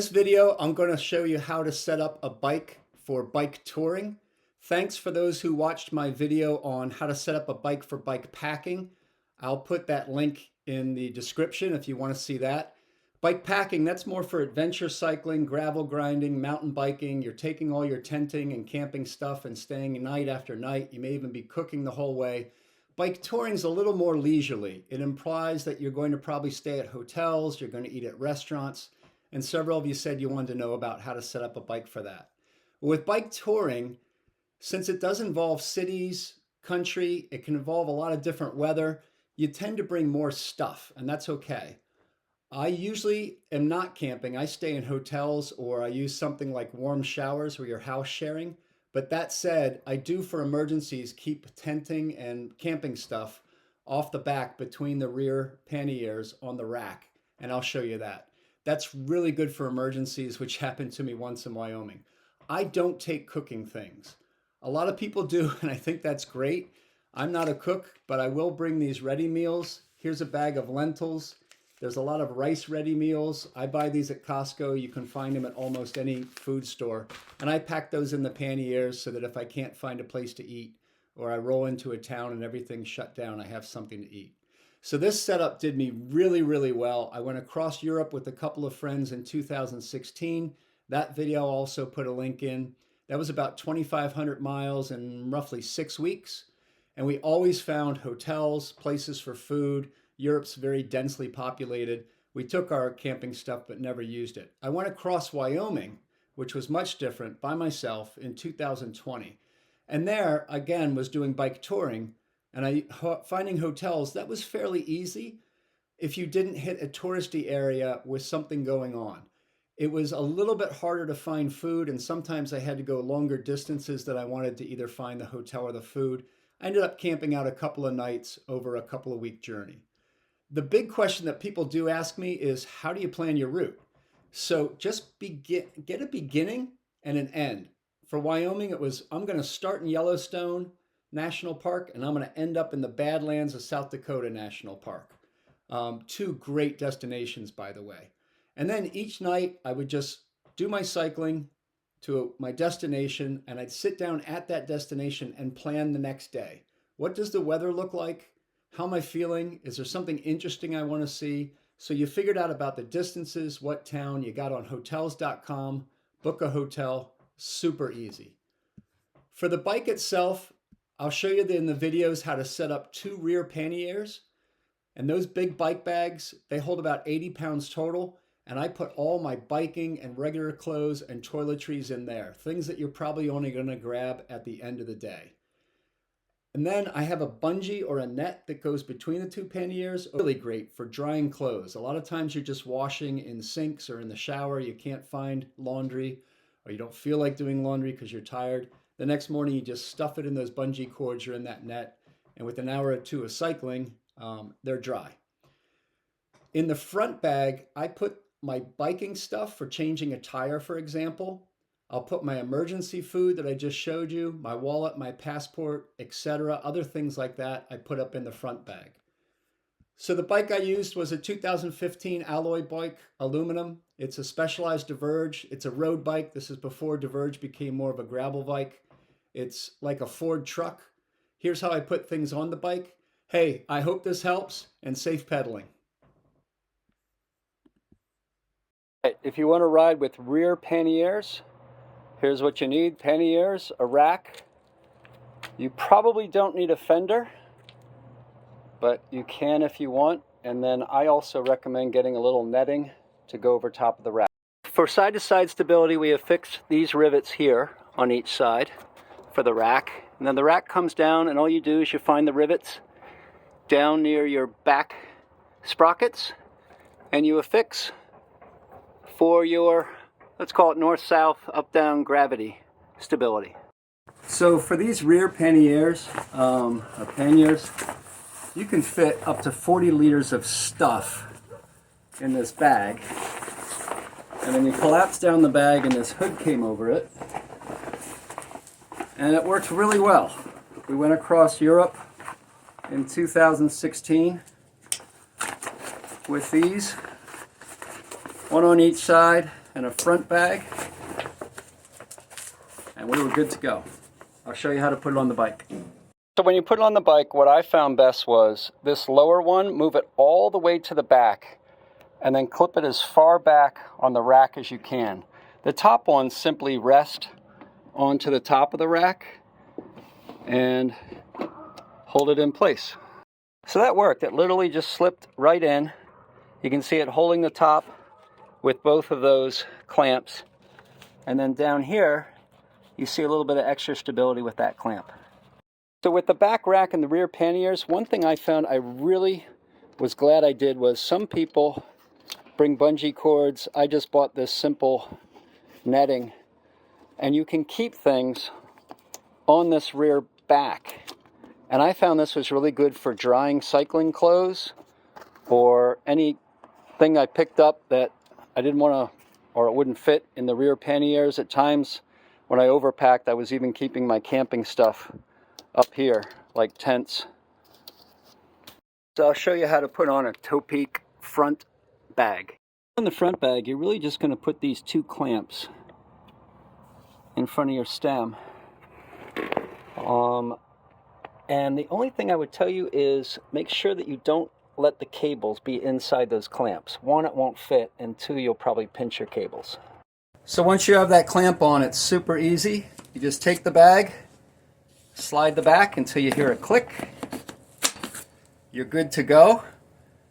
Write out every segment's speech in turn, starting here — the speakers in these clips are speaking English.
In this video, I'm going to show you how to set up a bike for bike touring. Thanks for those who watched my video on how to set up a bike for bike packing. I'll put that link in the description if you want to see that. Bike packing, that's more for adventure cycling, gravel grinding, mountain biking. You're taking all your tenting and camping stuff and staying night after night. You may even be cooking the whole way. Bike touring is a little more leisurely. It implies that you're going to probably stay at hotels, you're going to eat at restaurants, and several of you said you wanted to know about how to set up a bike for that. With bike touring, since it does involve cities, country, it can involve a lot of different weather, you tend to bring more stuff, and that's okay. I usually am not camping. I stay in hotels or I use something like warm showers where you're house sharing. But that said, I do for emergencies keep tenting and camping stuff off the back between the rear panniers on the rack, and I'll show you that. That's really good for emergencies, which happened to me once in Wyoming. I don't take cooking things. A lot of people do, and I think that's great. I'm not a cook, but I will bring these ready meals. Here's a bag of lentils. There's a lot of rice ready meals. I buy these at Costco. You can find them at almost any food store. And I pack those in the panniers so that if I can't find a place to eat or I roll into a town and everything's shut down, I have something to eat. So this setup did me really, really well. I went across Europe with a couple of friends in 2016. That video I'll also put a link in. That was about 2,500 miles in roughly 6 weeks. And we always found hotels, places for food. Europe's very densely populated. We took our camping stuff but never used it. I went across Wyoming, which was much different, by myself in 2020. And there, again, was doing bike touring. And finding hotels, that was fairly easy if you didn't hit a touristy area with something going on. It was a little bit harder to find food, and sometimes I had to go longer distances than I wanted to either find the hotel or the food. I ended up camping out a couple of nights over a couple of week journey. The big question that people do ask me is, how do you plan your route? So just get a beginning and an end. For Wyoming, it was, I'm going to start in Yellowstone National Park, and I'm going to end up in the Badlands of South Dakota National Park. Two great destinations, by the way. And then each night, I would just do my cycling to my destination, and I'd sit down at that destination and plan the next day. What does the weather look like? How am I feeling? Is there something interesting I want to see? So you figured out about the distances, what town, you got on hotels.com, book a hotel, super easy. For the bike itself, I'll show you in the videos how to set up 2 rear panniers. And those big bike bags, they hold about 80 pounds total. And I put all my biking and regular clothes and toiletries in there, things that you're probably only going to grab at the end of the day. And then I have a bungee or a net that goes between the 2 panniers. Really great for drying clothes. A lot of times you're just washing in sinks or in the shower. You can't find laundry or you don't feel like doing laundry because you're tired. The next morning you just stuff it in those bungee cords. You're in that net. And with an hour or two of cycling, they're dry. In the front bag, I put my biking stuff for changing a tire, for example. I'll put my emergency food that I just showed you, my wallet, my passport, etc. Other things like that I put up in the front bag. So the bike I used was a 2015 alloy bike, aluminum. It's a Specialized Diverge. It's a road bike. This is before Diverge became more of a gravel bike. It's like a Ford truck. Here's how I put things on the bike. Hey, I hope this helps, and safe pedaling. If you want to ride with rear panniers, here's what you need: panniers, a rack. You probably don't need a fender, but you can if you want. And then I also recommend getting a little netting to go over top of the rack. For side-to-side stability, we have fixed these rivets here on each side for the rack. And then the rack comes down, and all you do is you find the rivets down near your back sprockets, and you affix for your, let's call it north-south, up-down gravity stability. So for these rear panniers, you can fit up to 40 liters of stuff in this bag. And then you collapse down the bag and this hood came over it. And it works really well. We went across Europe in 2016 with these. One on each side, and a front bag, and we were good to go. I'll show you how to put it on the bike. So when you put it on the bike, what I found best was this lower one, move it all the way to the back, and then clip it as far back on the rack as you can. The top one, simply rest onto the top of the rack and hold it in place. So that worked. It literally just slipped right in. You can see it holding the top with both of those clamps. And then down here, you see a little bit of extra stability with that clamp. So with the back rack and the rear panniers, one thing I found I really was glad I did was some people bring bungee cords. I just bought this simple netting, and you can keep things on this rear back. And I found this was really good for drying cycling clothes or anything I picked up that I didn't want to, or it wouldn't fit in the rear panniers. At times when I overpacked, I was even keeping my camping stuff up here, like tents. So I'll show you how to put on a Topeak front bag. On the front bag, you're really just going to put these two clamps in front of your stem. And the only thing I would tell you is make sure that you don't let the cables be inside those clamps. One, it won't fit, and two, you'll probably pinch your cables. So once you have that clamp on, it's super easy. You just take the bag, slide the back until you hear a click. You're good to go.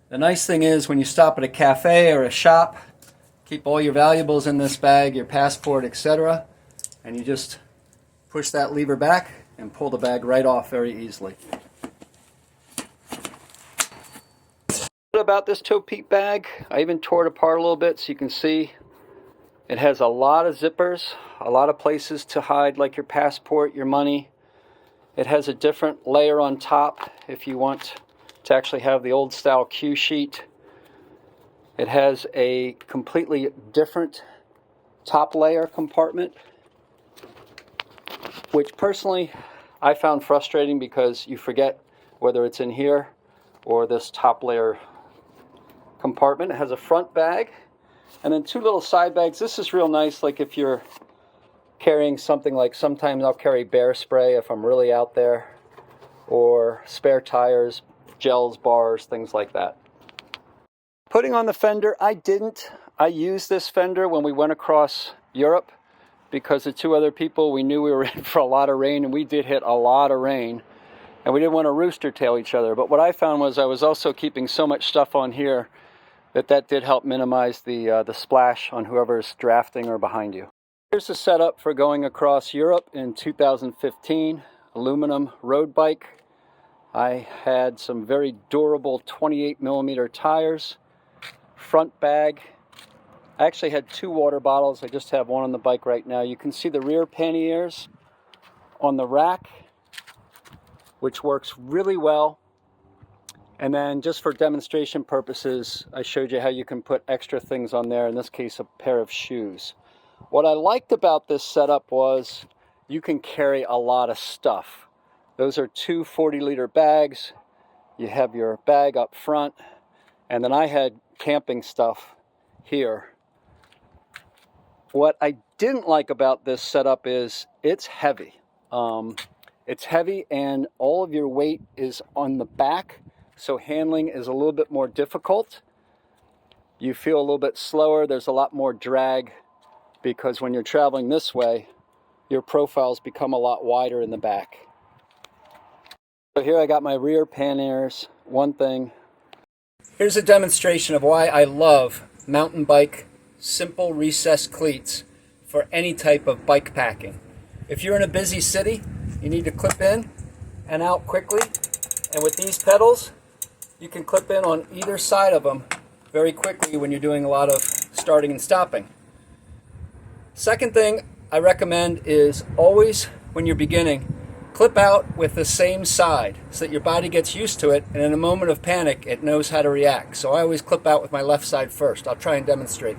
The nice thing is when you stop at a cafe or a shop, keep all your valuables in this bag, your passport, etc. And you just push that lever back and pull the bag right off very easily. What about this Topeak bag? I even tore it apart a little bit so you can see it has a lot of zippers, a lot of places to hide like your passport, your money. It has a different layer on top if you want to actually have the old style cue sheet. It has a completely different top layer compartment, which personally I found frustrating because you forget whether it's in here or this top layer compartment. It has a front bag and then two little side bags. This is real nice, like if you're carrying something, like sometimes I'll carry bear spray if I'm really out there, or spare tires, gels, bars, things like that. Putting on the fender, I didn't. I used this fender when we went across Europe because the two other people, we knew we were in for a lot of rain, and we did hit a lot of rain, and we didn't want to rooster tail each other. But what I found was I was also keeping so much stuff on here that did help minimize the splash on whoever's drafting or behind you. Here's the setup for going across Europe in 2015, aluminum road bike. I had some very durable 28mm tires, front bag. I actually had two water bottles. I just have one on the bike right now. You can see the rear panniers on the rack, which works really well. And then just for demonstration purposes, I showed you how you can put extra things on there, in this case a pair of shoes. What I liked about this setup was you can carry a lot of stuff. Those are two 40-liter bags. You have your bag up front, and then I had camping stuff here. What I didn't like about this setup is it's heavy. It's heavy and all of your weight is on the back, so handling is a little bit more difficult. You feel a little bit slower. There's a lot more drag because when you're traveling this way, your profiles become a lot wider in the back. So here I got my rear panniers. One thing. Here's a demonstration of why I love mountain bike simple recessed cleats for any type of bike packing. If you're in a busy city, you need to clip in and out quickly. And with these pedals, you can clip in on either side of them very quickly when you're doing a lot of starting and stopping. Second thing I recommend is always, when you're beginning, clip out with the same side so that your body gets used to it, and in a moment of panic, it knows how to react. So I always clip out with my left side first. I'll try and demonstrate.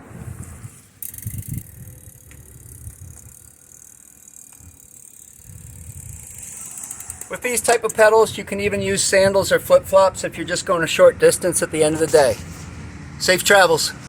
With these type of pedals, you can even use sandals or flip-flops if you're just going a short distance at the end of the day. Safe travels.